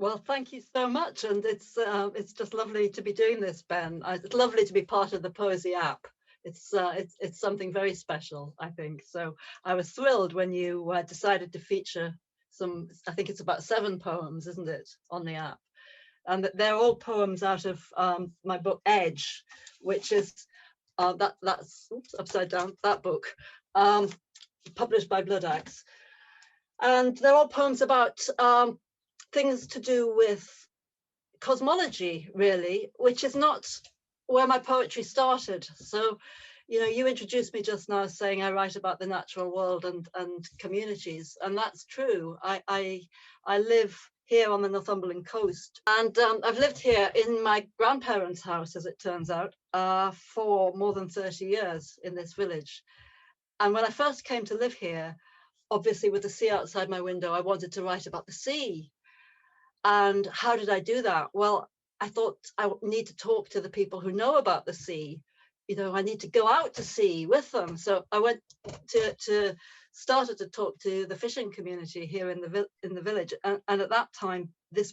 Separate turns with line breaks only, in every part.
Well, thank you so much, and it's just lovely to be doing this, Ben. It's lovely to be part of the Poesie app. It's something very special, I think. So I was thrilled when you decided to feature some. I think it's about 7 poems, isn't it, on the app? And that they're all poems out of my book Edge, which is that's oops, upside down, that book, um, published by Blood Axe, and they're all poems about things to do with cosmology, really, which is not where my poetry started. So, you know, you introduced me just now saying I write about the natural world and communities, and that's true. I live here on the Northumberland coast, and I've lived here in my grandparents' house, as it turns out, for more than 30 years in this village. And when I first came to live here, obviously with the sea outside my window, I wanted to write about the sea. And how did I do that? Well, I thought I need to talk to the people who know about the sea. You know, I need to go out to sea with them. So I went to started to talk to the fishing community here in the village. And at that time, this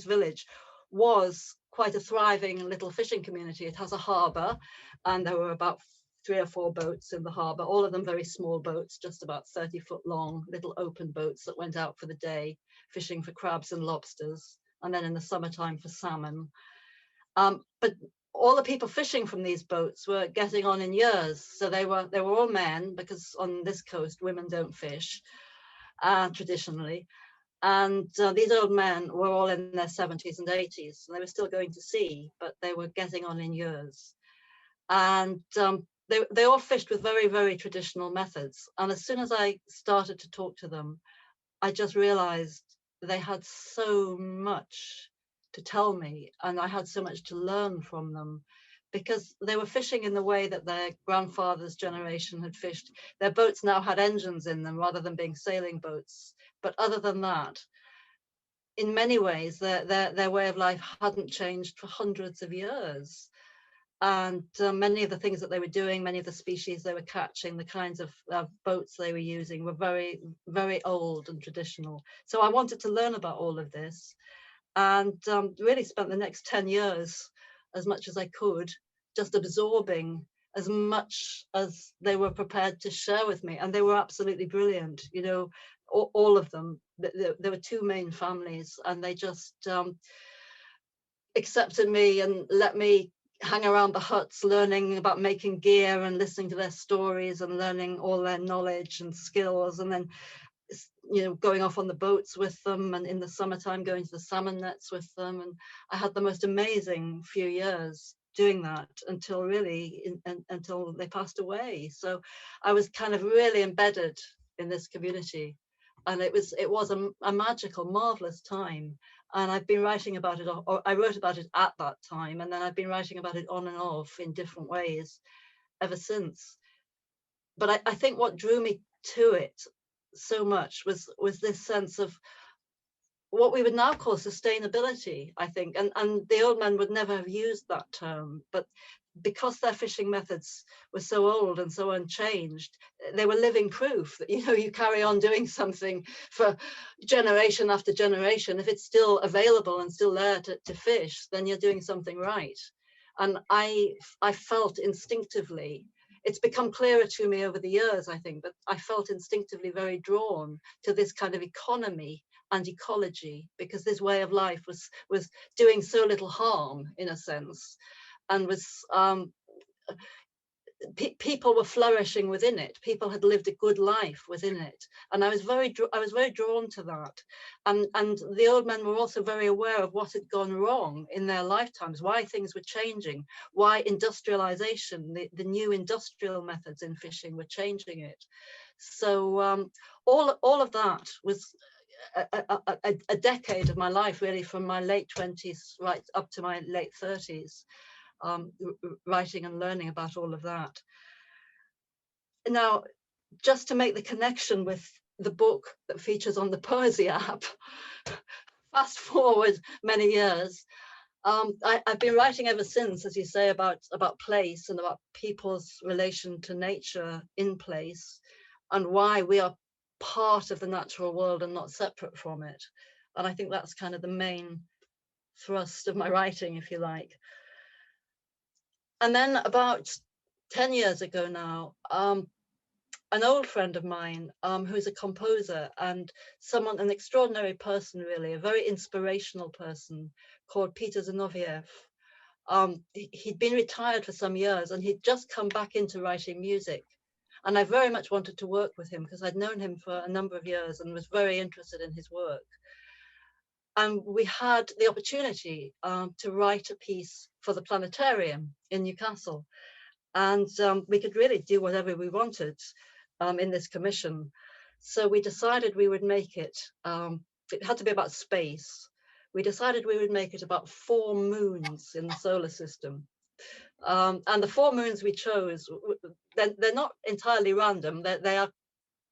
village, was quite a thriving little fishing community. It has a harbour, and there were about 3 or 4 boats in the harbour, all of them very small boats, just about 30-foot long, little open boats that went out for the day, fishing for crabs and lobsters, and then in the summertime for salmon. But all the people fishing from these boats were getting on in years, so they were all men, because on this coast women don't fish traditionally. And these old men were all in their 70s and 80s, and they were still going to sea, but they were getting on in years. And they all fished with very, very traditional methods. And as soon as I started to talk to them, I just realized they had so much to tell me, and I had so much to learn from them, because they were fishing in the way that their grandfather's generation had fished. Their boats now had engines in them rather than being sailing boats. But other than that, in many ways, their way of life hadn't changed for hundreds of years. And many of the things that they were doing, many of the species they were catching, the kinds of boats they were using were very, very old and traditional. So I wanted to learn about all of this, and really spent the next 10 years, as much as I could, just absorbing as much as they were prepared to share with me. And they were absolutely brilliant, you know, all of them. There were 2 main families, and they just accepted me and let me hang around the huts, learning about making gear and listening to their stories and learning all their knowledge and skills, and then, you know, going off on the boats with them, and in the summertime going to the salmon nets with them. And I had the most amazing few years doing that until until they passed away. So I was kind of really embedded in this community, and it was a magical, marvelous time. And I've been writing about it, or I wrote about it at that time, and then I've been writing about it on and off in different ways ever since. But I think what drew me to it so much was this sense of what we would now call sustainability, I think. And the old men would never have used that term, but because their fishing methods were so old and so unchanged, they were living proof that, you know, you carry on doing something for generation after generation. If it's still available and still there to fish, then you're doing something right. And I felt instinctively, it's become clearer to me over the years, I think, but I felt instinctively very drawn to this kind of economy and ecology, because this way of life was doing so little harm, in a sense, and was people were flourishing within it. People had lived a good life within it, and I was very drawn to that. And the old men were also very aware of what had gone wrong in their lifetimes, why things were changing, why industrialization, the new industrial methods in fishing were changing it. So all of that was a decade of my life, really, from my late 20s right up to my late 30s. Writing and learning about all of that. Now, just to make the connection with the book that features on the Poesie app, fast forward many years, I've been writing ever since, as you say, about place and about people's relation to nature in place, and why we are part of the natural world and not separate from it. And I think that's kind of the main thrust of my writing, if you like. And then about 10 years ago now, an old friend of mine who's a composer and an extraordinary person, really, a very inspirational person called Peter Zinoviev. He'd been retired for some years and he'd just come back into writing music. And I very much wanted to work with him because I'd known him for a number of years and was very interested in his work. And we had the opportunity to write a piece for the planetarium in Newcastle. And we could really do whatever we wanted in this commission. So we decided we would make it, it had to be about space. We decided we would make it about 4 moons in the solar system. And the 4 moons we chose, they're not entirely random, they are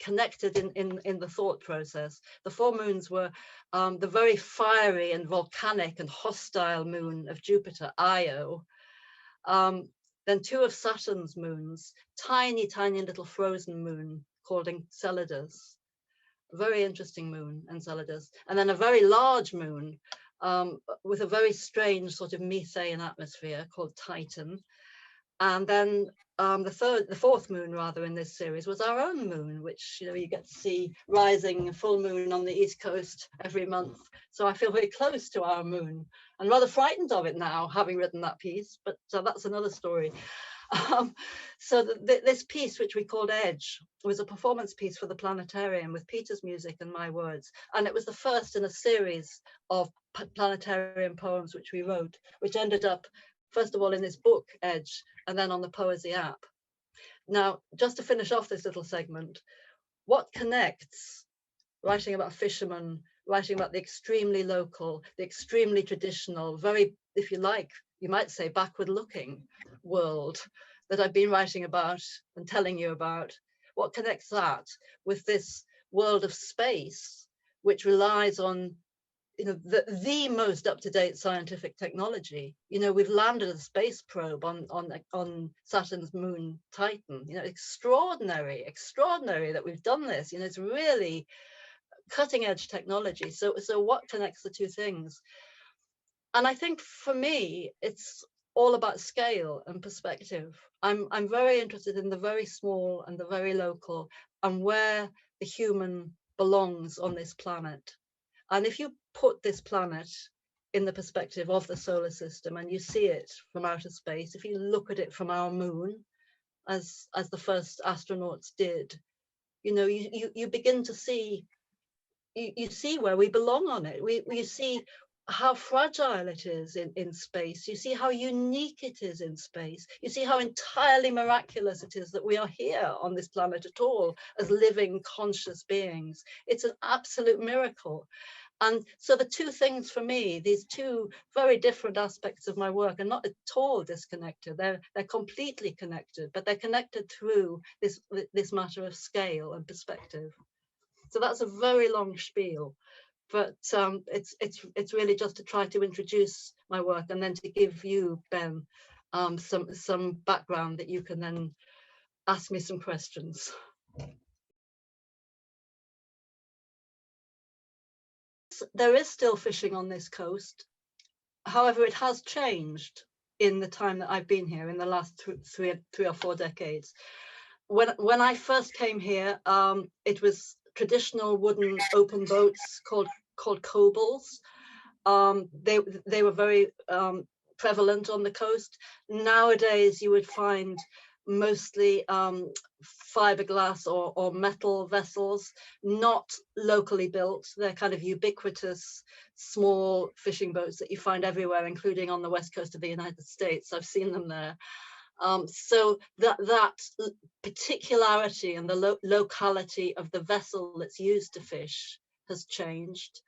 connected in the thought process. The 4 moons were the very fiery and volcanic and hostile moon of Jupiter, Io. Then 2 of Saturn's moons, tiny, tiny little frozen moon called Enceladus, a very interesting moon, Enceladus. And then a very large moon with a very strange sort of methane atmosphere called Titan. And then the 4th moon, rather, in this series was our own moon, which, you know, you get to see rising full moon on the East Coast every month. So I feel very close to our moon and rather frightened of it now, having written that piece, but that's another story. So this piece, which we called Edge, was a performance piece for the planetarium with Peter's music and my words. And it was the first in a series of planetarium poems which we wrote, which ended up, first of all, in this book, Edge, and then on the Poesie app. Now, just to finish off this little segment, what connects writing about fishermen, writing about the extremely local, the extremely traditional, very, if you like, you might say backward looking world that I've been writing about and telling you about, what connects that with this world of space, which relies on, you know, the most up-to-date scientific technology? You know, we've landed a space probe on Saturn's moon Titan. You know, extraordinary that we've done this. You know, it's really cutting-edge technology. So what connects the two things? And I think for me, it's all about scale and perspective. I'm very interested in the very small and the very local and where the human belongs on this planet. And if you put this planet in the perspective of the solar system and you see it from outer space, if you look at it from our moon, as the first astronauts did, you know, you begin to see, you see where we belong on it. We see how fragile it is in space. You see how unique it is in space. You see how entirely miraculous it is that we are here on this planet at all as living, conscious beings. It's an absolute miracle. And so the two things for me, these two very different aspects of my work, are not at all disconnected. They're completely connected, but they're connected through this matter of scale and perspective. So that's a very long spiel, but it's really just to try to introduce my work and then to give you, Ben, some background that you can then ask me some questions. There is still fishing on this coast. However, it has changed in the time that I've been here, in the last three or four decades. When I first came here, it was traditional wooden open boats called cobles. They were very prevalent on the coast. Nowadays, you would find mostly fiberglass or metal vessels, not locally built. They're kind of ubiquitous small fishing boats that you find everywhere, including on the west coast of the United States. I've seen them there. So that particularity and the locality of the vessel that's used to fish has changed.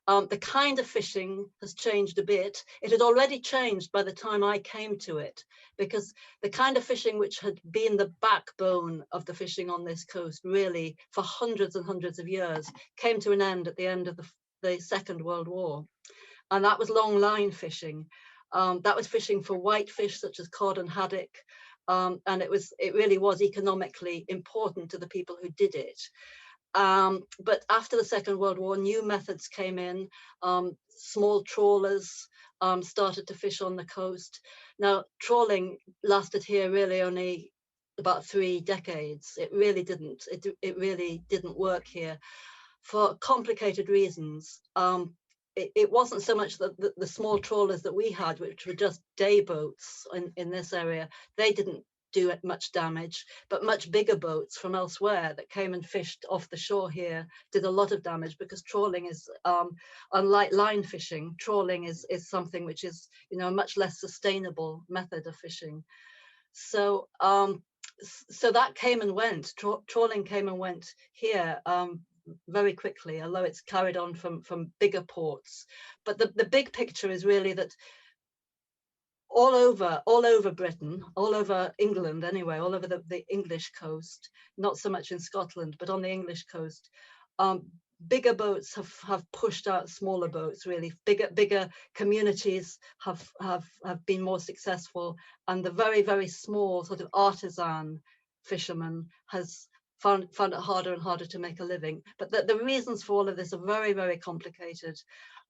The kind of fishing has changed a bit. It had already changed by the time I came to it, because the kind of fishing which had been the backbone of the fishing on this coast really for hundreds and hundreds of years came to an end at the end of the Second World War. And that was long line fishing. That was fishing for whitefish such as cod and haddock. And it really was economically important to the people who did it. But after the Second World War, new methods came in. Small trawlers started to fish on the coast. Now, trawling lasted here really only about 3 decades. It really didn't. It really didn't work here for complicated reasons. It wasn't so much the small trawlers that we had, which were just day boats in this area. They didn't do much damage, but much bigger boats from elsewhere that came and fished off the shore here did a lot of damage, because trawling is, unlike line fishing, trawling is something which is, you know, a much less sustainable method of fishing. So so that came and went. Trawling came and went here very quickly, although it's carried on from bigger ports. But the big picture is really that all over Britain, all over England anyway, all over the English coast, not so much in Scotland, but on the English coast, bigger boats have pushed out smaller boats. Really, bigger communities have been more successful, and the very small sort of artisan fisherman has found it harder and harder to make a living. But the reasons for all of this are very complicated.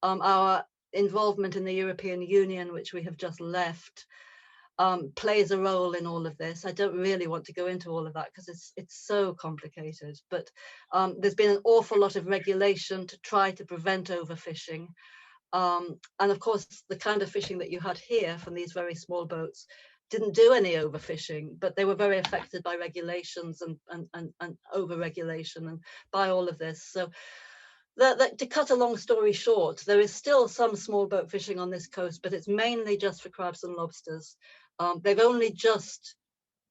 Our involvement in the European Union, which we have just left, plays a role in all of this. I don't really want to go into all of that because it's so complicated, but there's been an awful lot of regulation to try to prevent overfishing. And of course, the kind of fishing that you had here from these very small boats didn't do any overfishing, but they were very affected by regulations and over-regulation and by all of this. So to cut a long story short, there is still some small boat fishing on this coast, but it's mainly just for crabs and lobsters. They've only just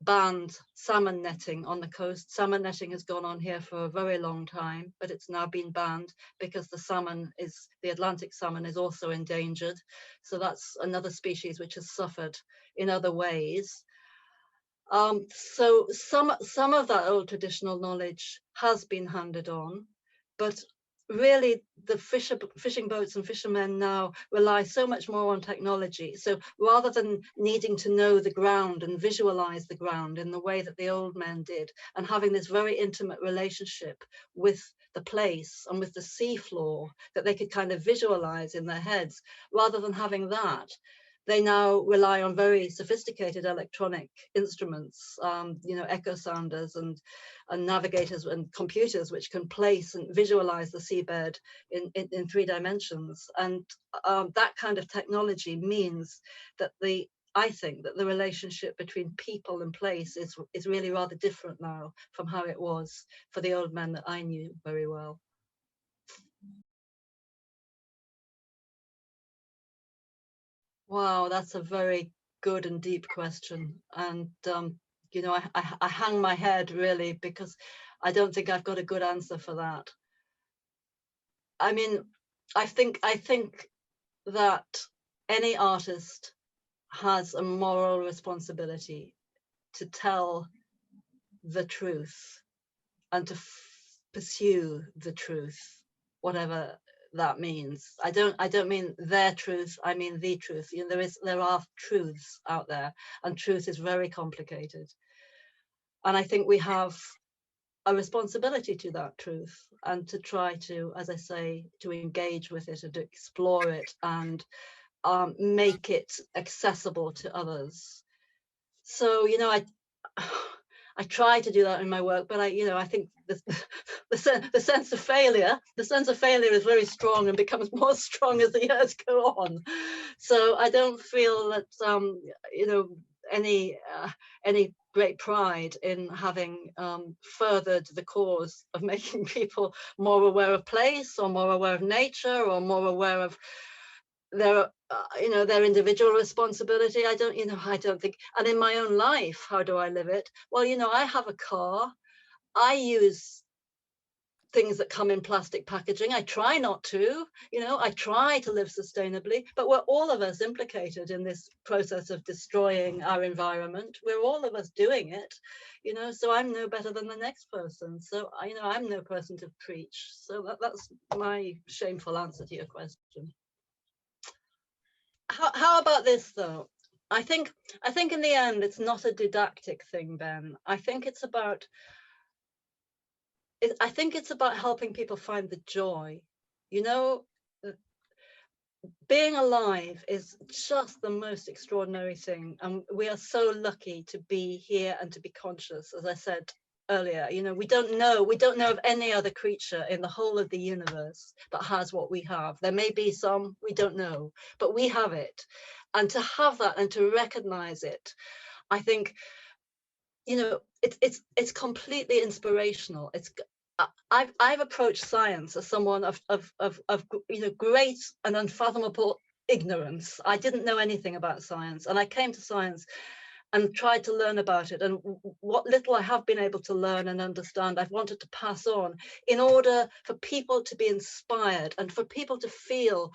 banned salmon netting on the coast. Salmon netting has gone on here for a very long time, but it's now been banned because the Atlantic salmon is also endangered. So that's another species which has suffered in other ways. So some of that old traditional knowledge has been handed on, but really the fishing boats and fishermen now rely so much more on technology. So rather than needing to know the ground and visualize the ground in the way that the old men did, and having this very intimate relationship with the place and with the sea floor that they could kind of visualize in their heads, rather than having that, they now rely on very sophisticated electronic instruments, you know, echo sounders and navigators and computers, which can place and visualize the seabed in 3 dimensions. And that kind of technology means that I think that the relationship between people and place is really rather different now from how it was for the old men that I knew very well. Wow, that's a very good and deep question. And, you know, I hang my head really, because I don't think I've got a good answer for that. I mean, I think that any artist has a moral responsibility to tell the truth and to pursue the truth, whatever that means. I don't mean their truth, I mean the truth. You know, there are truths out there, and truth is very complicated. And I think we have a responsibility to that truth, and to try to, as I say, to engage with it and to explore it and make it accessible to others. So, you know, I try to do that in my work, but I think the sense of failure is very strong and becomes more strong as the years go on. So I don't feel that you know, any great pride in having furthered the cause of making people more aware of place, or more aware of nature, or more aware of their their individual responsibility. I don't think. And in my own life, how do I live it? Well, you know, I have a car. I use things that come in plastic packaging. I try not to, I try to live sustainably, but we're all of us implicated in this process of destroying our environment. We're all of us doing it, so I'm no better than the next person. So, I'm no person to preach. So that's my shameful answer to your question. How about this though? I think in the end, it's not a didactic thing, Ben. I think it's about I think it's about helping people find the joy. You know, being alive is just the most extraordinary thing, and we are so lucky to be here and to be conscious. As I said earlier, you know, we don't know of any other creature in the whole of the universe that has what we have. There may be some, we don't know, but we have it. And to have that and to recognize it, I think, you know, it's completely inspirational. I've approached science as someone of you know, great and unfathomable ignorance. I didn't know anything about science, and I came to science and tried to learn about it. And what little I have been able to learn and understand, I've wanted to pass on in order for people to be inspired and for people to feel,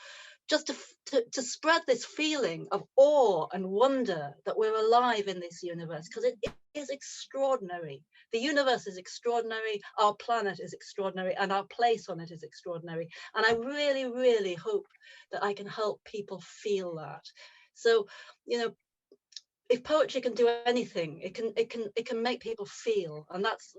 just to spread this feeling of awe and wonder that we're alive in this universe, because it is extraordinary. The universe is extraordinary, our planet is extraordinary, and our place on it is extraordinary. And I really, really hope that I can help people feel that. So, you know, if poetry can do anything, it can make people feel, and that's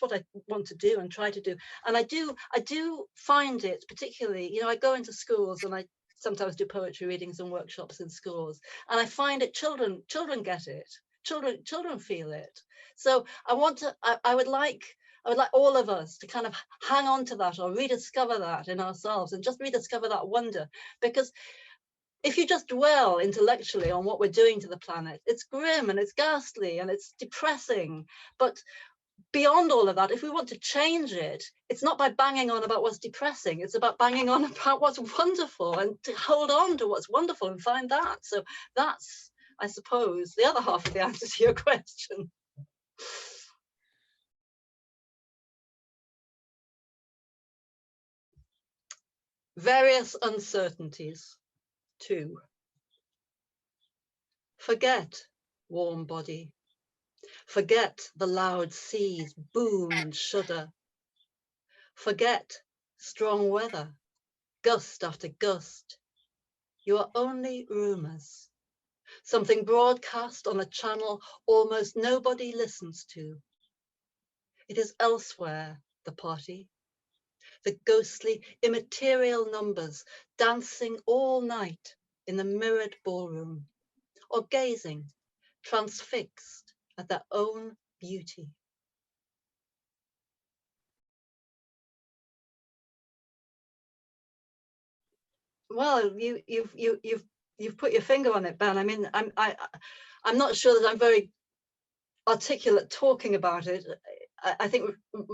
what I want to do and try to do. And I do find it particularly, you know, I go into schools and I sometimes do poetry readings and workshops in schools, and I find it children get it, children feel it. So I would like all of us to kind of hang on to that or rediscover that in ourselves and just rediscover that wonder, because if you just dwell intellectually on what we're doing to the planet, it's grim and it's ghastly and it's depressing. But beyond all of that, if we want to change it, it's not by banging on about what's depressing, it's about banging on about what's wonderful and to hold on to what's wonderful and find that. So that's, I suppose, the other half of the answer to your question. Various uncertainties. 2. Forget, warm body. Forget the loud seas boom and shudder. Forget strong weather, gust after gust. You are only rumors, something broadcast on a channel almost nobody listens to. It is elsewhere, the party, the ghostly immaterial numbers dancing all night in the mirrored ballroom, or gazing, transfixed at their own beauty. Well, you've put your finger on it, Ben. I mean, I'm not sure that I'm very articulate talking about it. I think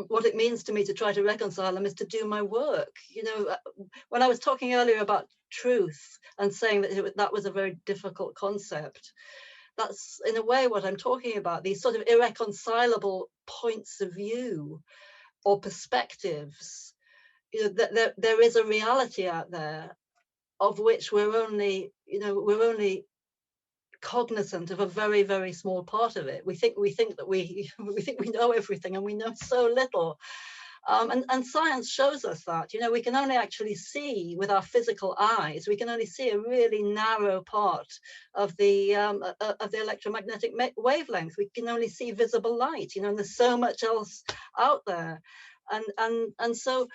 what it means to me to try to reconcile them is to do my work. You know, when I was talking earlier about truth and saying that that was a very difficult concept, that's in a way what I'm talking about, these sort of irreconcilable points of view or perspectives. You know, that there is a reality out there of which we're only, you know, we're only cognizant of a very, very small part of it. We think that we think we know everything, and we know so little. And science shows us that, you know, we can only actually see with our physical eyes. We can only see a really narrow part of the electromagnetic wavelength. We can only see visible light, you know, and there's so much else out there. And so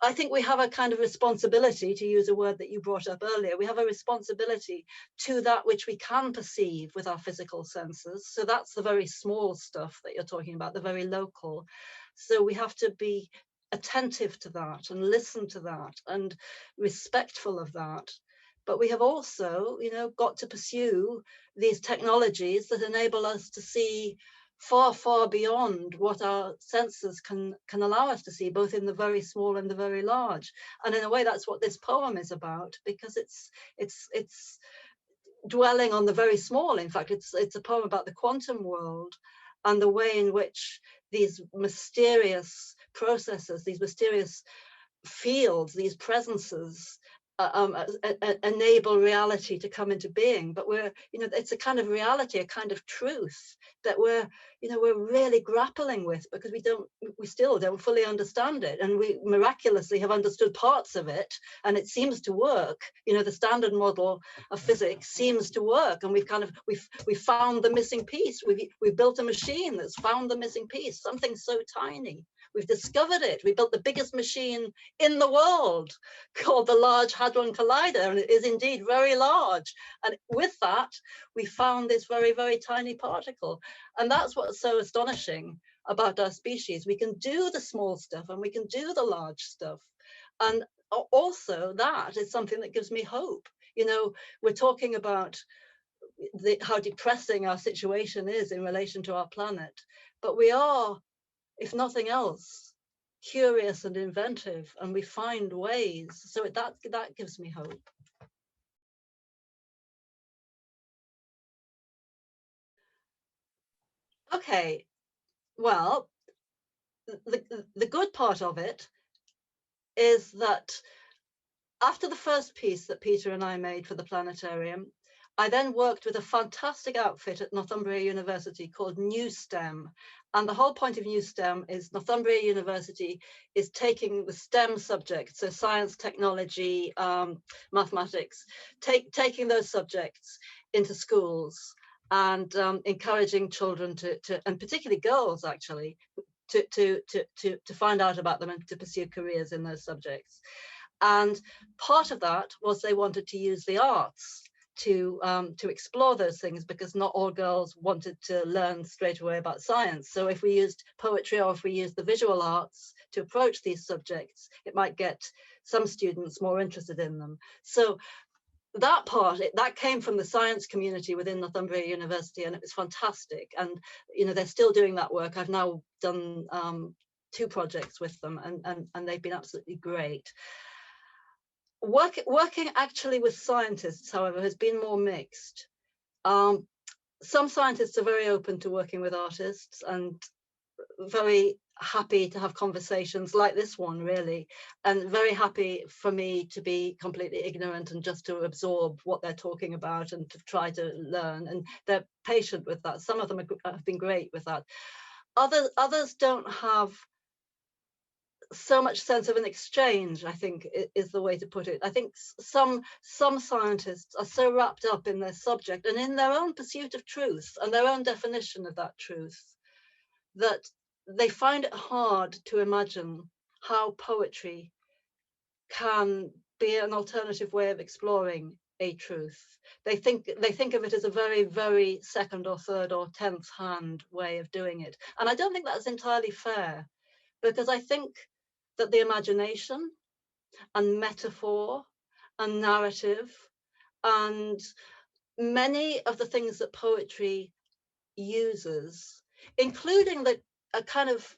I think we have a kind of responsibility, to use a word that you brought up earlier. We have a responsibility to that which we can perceive with our physical senses. So that's the very small stuff that you're talking about, the very local. So we have to be attentive to that and listen to that and respectful of that. But we have also, you know, got to pursue these technologies that enable us to see far, far beyond what our senses can allow us to see, both in the very small and the very large. And in a way, that's what this poem is about, because it's dwelling on the very small. In fact, it's a poem about the quantum world and the way in which these mysterious processes, these mysterious fields, these presences enable reality to come into being, but we're, it's a kind of reality, a kind of truth that we're really grappling with, because we still don't fully understand it, and we miraculously have understood parts of it, and it seems to work. The standard model of physics seems to work, and we've found the missing piece. We've built a machine that's found the missing piece, something so tiny. We've discovered it. We built the biggest machine in the world, called the Large Hadron Collider, and it is indeed very large. And with that, we found this very, very tiny particle. And that's what's so astonishing about our species. We can do the small stuff and we can do the large stuff. And also that is something that gives me hope. We're talking about how depressing our situation is in relation to our planet, but we are, if nothing else, curious and inventive, and we find ways. So that gives me hope. Okay, well, the good part of it is that after the first piece that Peter and I made for the planetarium, I then worked with a fantastic outfit at Northumbria University called New STEM. And the whole point of New STEM is Northumbria University is taking the STEM subjects, so science, technology, mathematics, taking those subjects into schools and encouraging children to, and particularly girls actually, to find out about them and to pursue careers in those subjects. And part of that was they wanted to use the arts to explore those things, because not all girls wanted to learn straight away about science. So if we used poetry or if we used the visual arts to approach these subjects, it might get some students more interested in them. So that part, that came from the science community within Northumbria University, and it was fantastic. And they're still doing that work. I've now done 2 projects with them, and they've been absolutely great. Working actually with scientists, however, has been more mixed. Some scientists are very open to working with artists and very happy to have conversations like this one, really, and very happy for me to be completely ignorant and just to absorb what they're talking about and to try to learn, and they're patient with that. Some of them have been great with that. Others don't have so much sense of an exchange, I think, is the way to put it. I think some scientists are so wrapped up in their subject and in their own pursuit of truth and their own definition of that truth, that they find it hard to imagine how poetry can be an alternative way of exploring a truth. They think of it as a very, very second or third or 10th hand way of doing it. And I don't think that's entirely fair, because I think that the imagination and metaphor and narrative and many of the things that poetry uses, including a kind of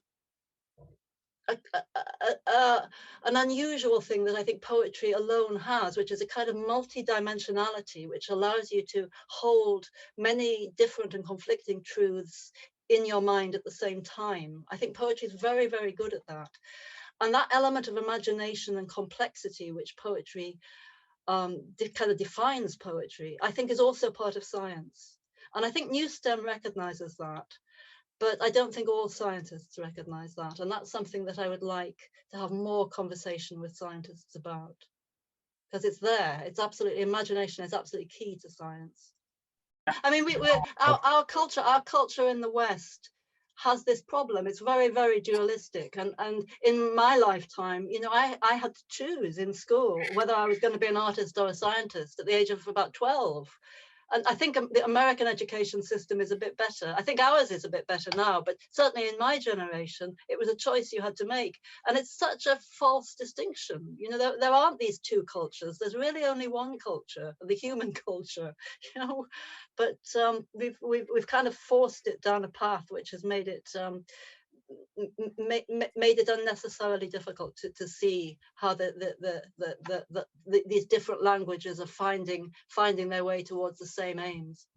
an unusual thing that I think poetry alone has, which is a kind of multi-dimensionality, which allows you to hold many different and conflicting truths in your mind at the same time. I think poetry is very, very good at that. And that element of imagination and complexity, which poetry kind of defines poetry, I think is also part of science. And I think New STEM recognizes that. But I don't think all scientists recognize that. And that's something that I would like to have more conversation with scientists about. Because it's there. It's absolutely, imagination is absolutely key to science. I mean, our culture in the West has this problem. It's very, very dualistic. And in my lifetime, I had to choose in school whether I was going to be an artist or a scientist at the age of about 12. And I think the American education system is a bit better. I think ours is a bit better now, but certainly in my generation, it was a choice you had to make. And it's such a false distinction. There aren't these 2 cultures. There's really only one culture, the human culture, But we've kind of forced it down a path which has made it made it unnecessarily difficult to see how these different languages are finding their way towards the same aims.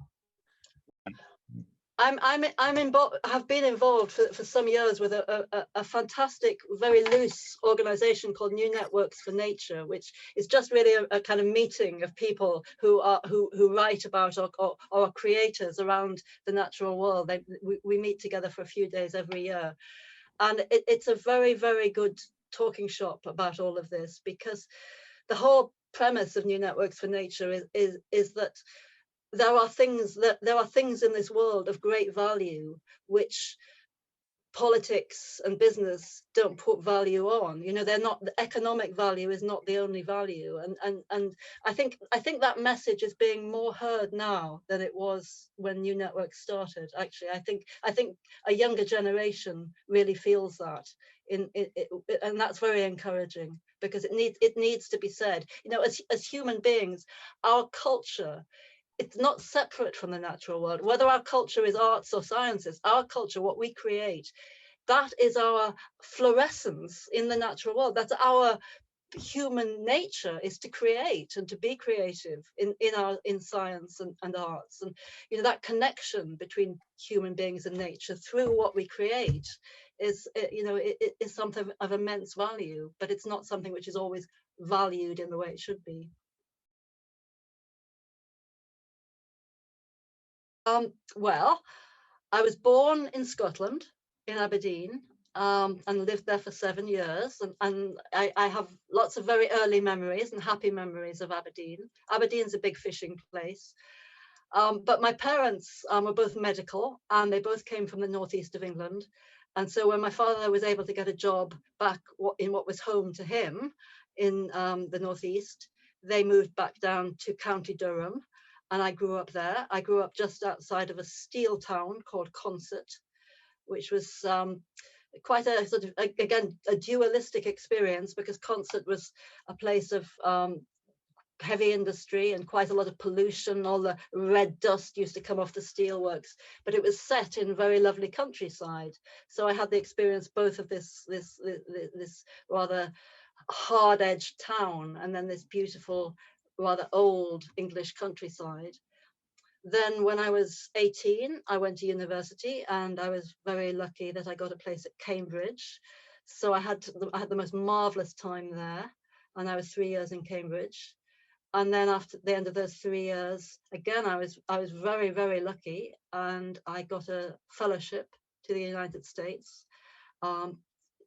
have been involved for some years with a fantastic, very loose organization called New Networks for Nature, which is just really a kind of meeting of people who write about or are creators around the natural world. We meet together for a few days every year, and it's a very, very good talking shop about all of this, because the whole premise of New Networks for Nature is that there are things in this world of great value which politics and business don't put value on. You know, they're not, the economic value is not the only value, and I think that message is being more heard now than it was when New Networks started. Actually, I think a younger generation really feels that, and that's very encouraging, because it needs to be said. You know, as human beings, our culture, it's not separate from the natural world. Whether our culture is arts or sciences, our culture, what we create, that is our fluorescence in the natural world. That's our human nature, is to create and to be creative in science and arts. And you know, that connection between human beings and nature through what we create is, you know, it is something of immense value, but it's not something which is always valued in the way it should be. Well, I was born in Scotland, in Aberdeen, and lived there for 7 years. And I have lots of very early memories and happy memories of Aberdeen. Aberdeen's a big fishing place. But my parents were both medical, and they both came from the northeast of England. And so when my father was able to get a job back in what was home to him in the northeast, they moved back down to County Durham, and I grew up there. I grew up just outside of a steel town called Consett, which was quite a sort of, again, a dualistic experience, because Consett was a place of heavy industry and quite a lot of pollution. All the red dust used to come off the steelworks, but it was set in very lovely countryside. So I had the experience both of this rather hard-edged town, and then this beautiful, rather old English countryside. Then when I was 18, I went to university, and I was very lucky that I got a place at Cambridge. So I had the most marvelous time there, and I was 3 years in Cambridge. And then after the end of those 3 years, again, I was very, very lucky, and I got a fellowship to the United States,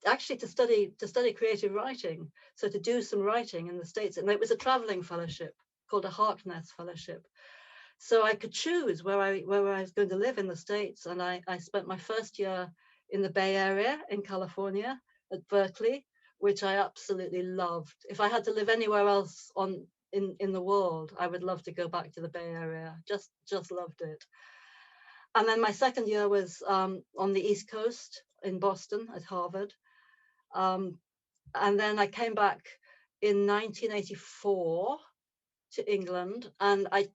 actually to study creative writing, so to do some writing in the States. And it was a traveling fellowship called a Harkness Fellowship. So I could choose where I was going to live in the States. And I spent my first year in the Bay Area in California at Berkeley, which I absolutely loved. If I had to live anywhere else in the world, I would love to go back to the Bay Area. Just loved it. And then my second year was on the East Coast in Boston at Harvard. And then I came back in 1984 to England, and I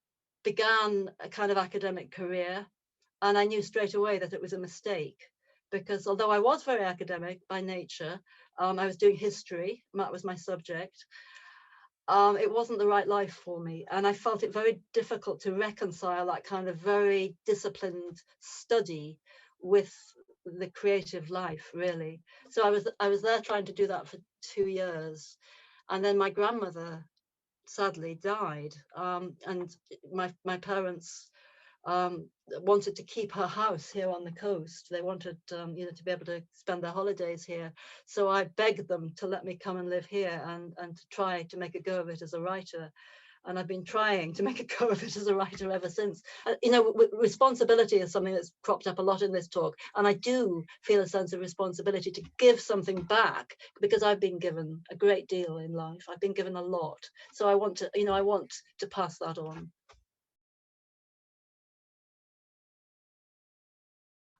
began a kind of academic career. And I knew straight away that it was a mistake, because although I was very academic by nature, I was doing history, that was my subject. It wasn't the right life for me, and I felt it very difficult to reconcile that kind of very disciplined study with the creative life, really. So I was there trying to do that for 2 years, and then my grandmother sadly died, and my parents wanted to keep her house here on the coast. They wanted, you know, to be able to spend their holidays here. So I begged them to let me come and live here, and to try to make a go of it as a writer. And I've been trying to make a go of it as a writer ever since. You know, responsibility is something that's cropped up a lot in this talk. And I do feel a sense of responsibility to give something back, because I've been given a great deal in life. I've been given a lot. So I want to, you know, I want to pass that on.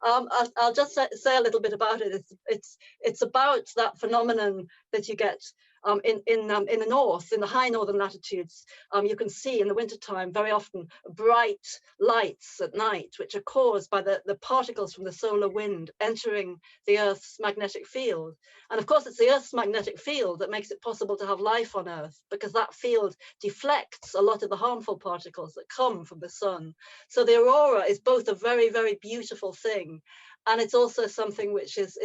I'll just say a little bit about it. It's about that phenomenon that you get In the north, in the high northern latitudes, you can see in the wintertime very often bright lights at night, which are caused by the particles from the solar wind entering the Earth's magnetic field. And of course, it's the Earth's magnetic field that makes it possible to have life on Earth, because that field deflects a lot of the harmful particles that come from the sun. So the aurora is both a very, very beautiful thing, and it's also something which is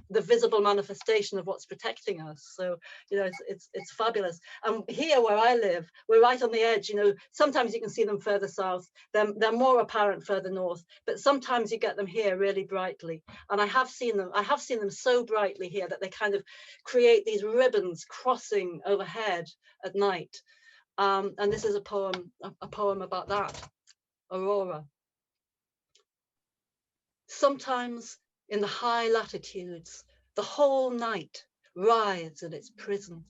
the visible manifestation of what's protecting us. So it's fabulous. And here where I live, we're right on the edge. Sometimes you can see them further south, they're more apparent further north, but sometimes you get them here really brightly. And I have seen them so brightly here that they kind of create these ribbons crossing overhead at night. And this is a poem about that, Aurora. Sometimes in the high latitudes, the whole night writhes in its prison.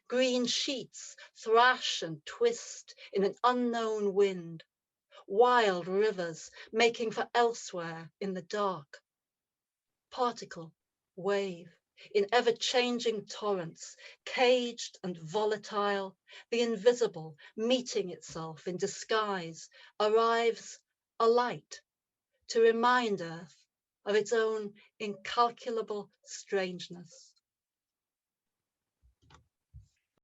Green sheets thrash and twist in an unknown wind. Wild rivers making for elsewhere in the dark. Particle, wave, in ever-changing torrents, caged and volatile, the invisible meeting itself in disguise, arrives a light to remind Earth of its own incalculable strangeness.